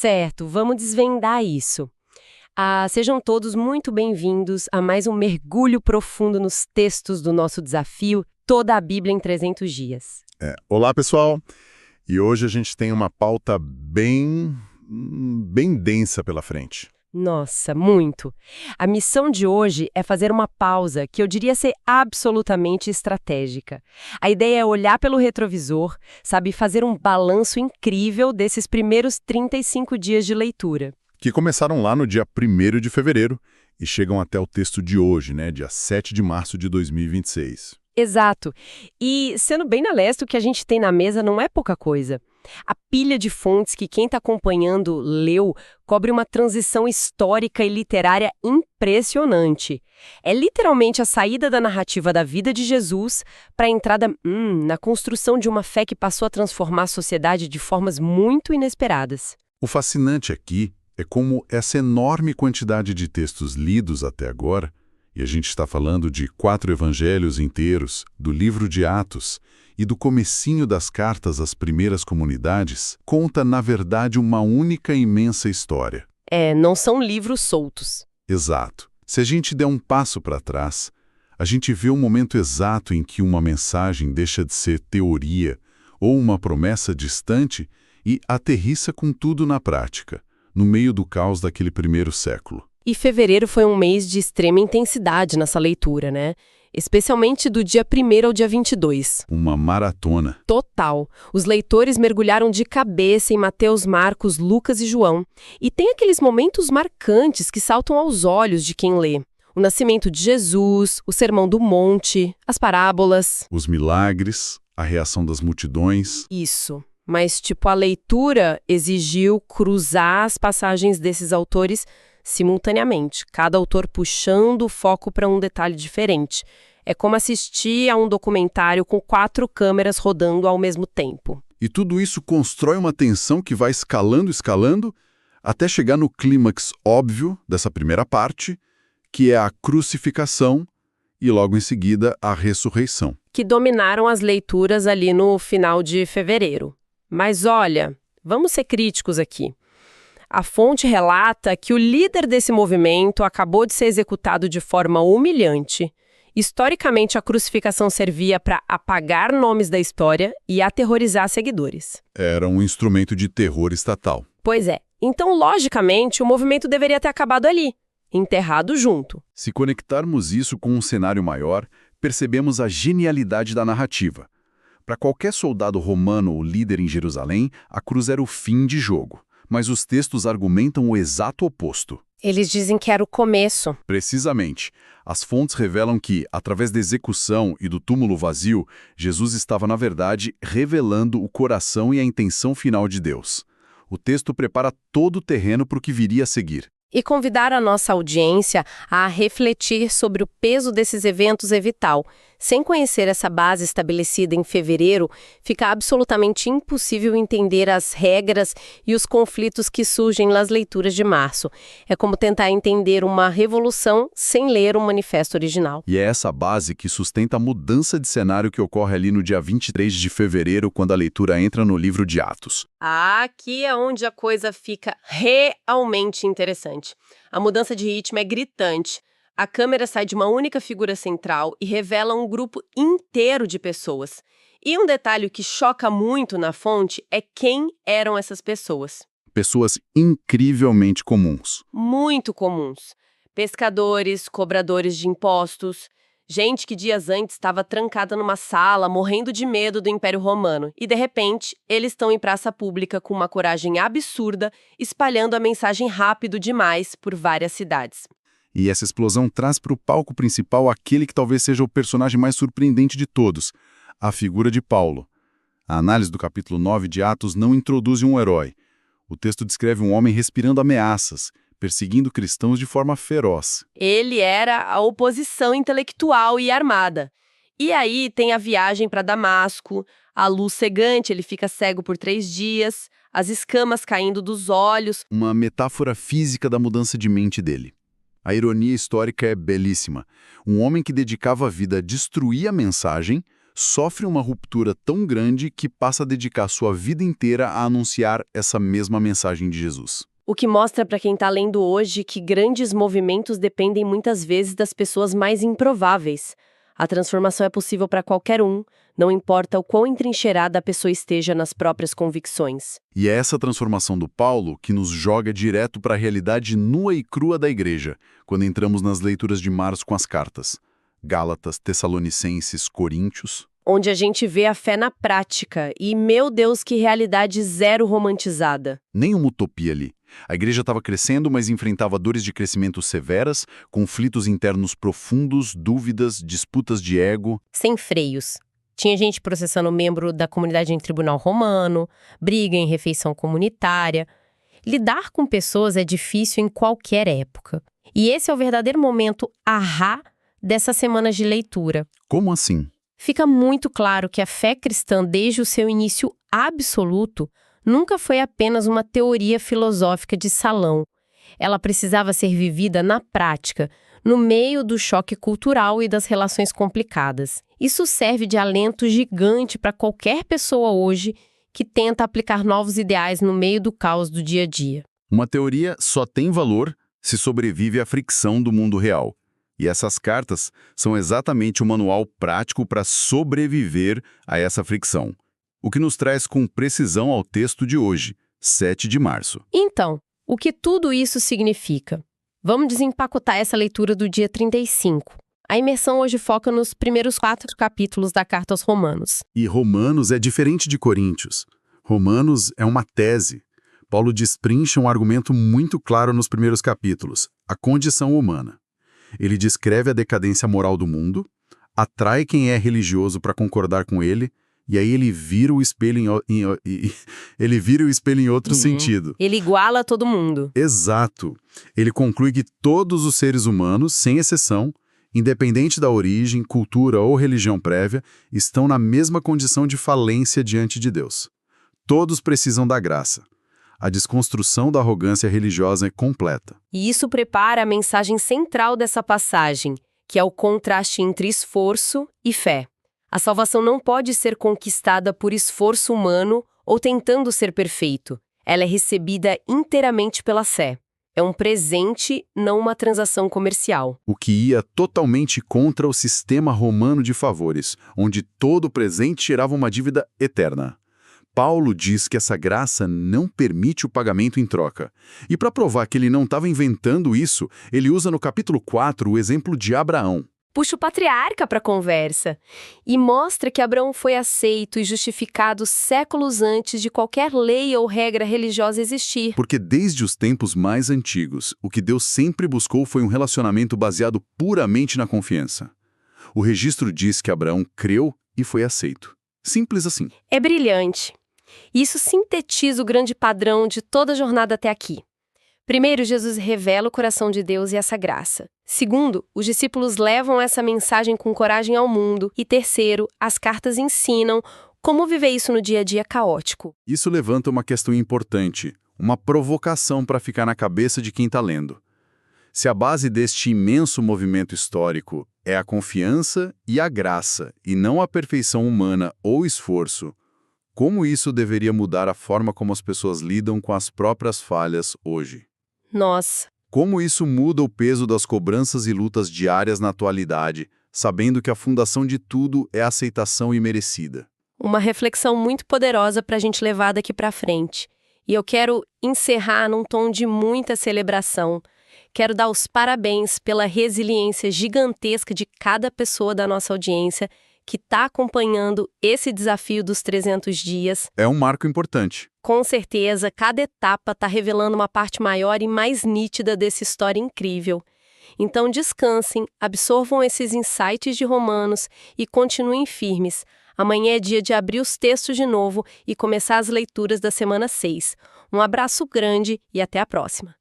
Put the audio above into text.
Certo, vamos desvendar isso. Sejam todos muito bem-vindos a mais um mergulho profundo nos textos do nosso desafio Toda a Bíblia em 300 dias. Olá, pessoal! E hoje a gente tem uma pauta bem densa pela frente. Nossa, muito! A missão de hoje é fazer uma pausa que eu diria ser absolutamente estratégica. A ideia é olhar pelo retrovisor, sabe, fazer um balanço incrível desses primeiros 35 dias de leitura. Que começaram lá no dia 1º de fevereiro e chegam até o texto de hoje, né, dia 7 de março de 2026. Exato. E, sendo bem honesto, o que a gente tem na mesa não é pouca coisa. A pilha de fontes que quem está acompanhando leu cobre uma transição histórica e literária impressionante. É literalmente a saída da narrativa da vida de Jesus para a entrada na construção de uma fé que passou a transformar a sociedade de formas muito inesperadas. O fascinante aqui é como essa enorme quantidade de textos lidos até agora, e a gente está falando de 4 evangelhos inteiros, do livro de Atos e do comecinho das cartas às primeiras comunidades, conta, na verdade, uma única imensa história. Não são livros soltos. Exato. Se a gente der um passo para trás, a gente vê o momento exato em que uma mensagem deixa de ser teoria ou uma promessa distante e aterrissa com tudo na prática, no meio do caos daquele primeiro século. E fevereiro foi um mês de extrema intensidade nessa leitura, né? Especialmente do dia 1º ao dia 22. Uma maratona. Total. Os leitores mergulharam de cabeça em Mateus, Marcos, Lucas e João. E tem aqueles momentos marcantes que saltam aos olhos de quem lê. O nascimento de Jesus, o Sermão do Monte, as parábolas. Os milagres, a reação das multidões. Isso. Mas, a leitura exigiu cruzar as passagens desses autores simultaneamente, cada autor puxando o foco para um detalhe diferente. É como assistir a um documentário com 4 câmeras rodando ao mesmo tempo. E tudo isso constrói uma tensão que vai escalando, até chegar no clímax óbvio dessa primeira parte, que é a crucificação e logo em seguida a ressurreição. Que dominaram as leituras ali no final de fevereiro. Mas olha, vamos ser críticos aqui. A fonte relata que o líder desse movimento acabou de ser executado de forma humilhante. Historicamente, a crucificação servia para apagar nomes da história e aterrorizar seguidores. Era um instrumento de terror estatal. Pois é. Então, logicamente, o movimento deveria ter acabado ali, enterrado junto. Se conectarmos isso com um cenário maior, percebemos a genialidade da narrativa. Para qualquer soldado romano ou líder em Jerusalém, a cruz era o fim de jogo. Mas os textos argumentam o exato oposto. Eles dizem que era o começo. Precisamente. As fontes revelam que, através da execução e do túmulo vazio, Jesus estava, na verdade, revelando o coração e a intenção final de Deus. O texto prepara todo o terreno para o que viria a seguir. E convidar a nossa audiência a refletir sobre o peso desses eventos é vital. Sem conhecer essa base estabelecida em fevereiro, fica absolutamente impossível entender as regras e os conflitos que surgem nas leituras de março. É como tentar entender uma revolução sem ler o manifesto original. E é essa base que sustenta a mudança de cenário que ocorre ali no dia 23 de fevereiro, quando a leitura entra no livro de Atos. Aqui é onde a coisa fica realmente interessante. A mudança de ritmo é gritante. A câmera sai de uma única figura central e revela um grupo inteiro de pessoas. E um detalhe que choca muito na fonte é quem eram essas pessoas. Pessoas incrivelmente comuns. Muito comuns. Pescadores, cobradores de impostos, gente que dias antes estava trancada numa sala, morrendo de medo do Império Romano. E, de repente, eles estão em praça pública com uma coragem absurda, espalhando a mensagem rápido demais por várias cidades. E essa explosão traz para o palco principal aquele que talvez seja o personagem mais surpreendente de todos, a figura de Paulo. A análise do capítulo 9 de Atos não introduz um herói. O texto descreve um homem respirando ameaças, perseguindo cristãos de forma feroz. Ele era a oposição intelectual e armada. E aí tem a viagem para Damasco, a luz cegante, ele fica cego por 3 dias, as escamas caindo dos olhos. Uma metáfora física da mudança de mente dele. A ironia histórica é belíssima. Um homem que dedicava a vida a destruir a mensagem sofre uma ruptura tão grande que passa a dedicar sua vida inteira a anunciar essa mesma mensagem de Jesus. O que mostra para quem está lendo hoje que grandes movimentos dependem muitas vezes das pessoas mais improváveis. A transformação é possível para qualquer um, não importa o quão entrincheirada a pessoa esteja nas próprias convicções. E é essa transformação do Paulo que nos joga direto para a realidade nua e crua da igreja, quando entramos nas leituras de março com as cartas. Gálatas, Tessalonicenses, Coríntios. Onde a gente vê a fé na prática e, meu Deus, que realidade zero romantizada. Nenhuma utopia ali. A igreja estava crescendo, mas enfrentava dores de crescimento severas, conflitos internos profundos, dúvidas, disputas de ego. Sem freios. Tinha gente processando membro da comunidade em tribunal romano, briga em refeição comunitária. Lidar com pessoas é difícil em qualquer época. E esse é o verdadeiro momento ahá dessas semanas de leitura. Como assim? Fica muito claro que a fé cristã, desde o seu início absoluto, nunca foi apenas uma teoria filosófica de salão. Ela precisava ser vivida na prática, no meio do choque cultural e das relações complicadas. Isso serve de alento gigante para qualquer pessoa hoje que tenta aplicar novos ideais no meio do caos do dia a dia. Uma teoria só tem valor se sobrevive à fricção do mundo real. E essas cartas são exatamente o manual prático para sobreviver a essa fricção. O que nos traz com precisão ao texto de hoje, 7 de março. Então, o que tudo isso significa? Vamos desempacotar essa leitura do dia 35. A imersão hoje foca nos primeiros 4 capítulos da Carta aos Romanos. E Romanos é diferente de Coríntios. Romanos é uma tese. Paulo destrincha um argumento muito claro nos primeiros capítulos, a condição humana. Ele descreve a decadência moral do mundo, atrai quem é religioso para concordar com ele, e aí ele vira o espelho em outro sentido. Ele iguala todo mundo. Exato. Ele conclui que todos os seres humanos, sem exceção, independente da origem, cultura ou religião prévia, estão na mesma condição de falência diante de Deus. Todos precisam da graça. A desconstrução da arrogância religiosa é completa. E isso prepara a mensagem central dessa passagem, que é o contraste entre esforço e fé. A salvação não pode ser conquistada por esforço humano ou tentando ser perfeito. Ela é recebida inteiramente pela fé. É um presente, não uma transação comercial. O que ia totalmente contra o sistema romano de favores, onde todo presente gerava uma dívida eterna. Paulo diz que essa graça não permite o pagamento em troca. E para provar que ele não estava inventando isso, ele usa no capítulo 4 o exemplo de Abraão. Puxa o patriarca para a conversa e mostra que Abraão foi aceito e justificado séculos antes de qualquer lei ou regra religiosa existir. Porque desde os tempos mais antigos, o que Deus sempre buscou foi um relacionamento baseado puramente na confiança. O registro diz que Abraão creu e foi aceito. Simples assim. É brilhante. Isso sintetiza o grande padrão de toda a jornada até aqui. Primeiro, Jesus revela o coração de Deus e essa graça. Segundo, os discípulos levam essa mensagem com coragem ao mundo. E terceiro, as cartas ensinam como viver isso no dia a dia caótico. Isso levanta uma questão importante, uma provocação para ficar na cabeça de quem está lendo. Se a base deste imenso movimento histórico é a confiança e a graça, e não a perfeição humana ou esforço, como isso deveria mudar a forma como as pessoas lidam com as próprias falhas hoje? Nossa! Como isso muda o peso das cobranças e lutas diárias na atualidade, sabendo que a fundação de tudo é a aceitação imerecida? Uma reflexão muito poderosa para a gente levar daqui para frente. E eu quero encerrar num tom de muita celebração. Quero dar os parabéns pela resiliência gigantesca de cada pessoa da nossa audiência que está acompanhando esse desafio dos 300 dias. É um marco importante. Com certeza, cada etapa está revelando uma parte maior e mais nítida dessa história incrível. Então descansem, absorvam esses insights de Romanos e continuem firmes. Amanhã é dia de abrir os textos de novo e começar as leituras da semana 6. Um abraço grande e até a próxima.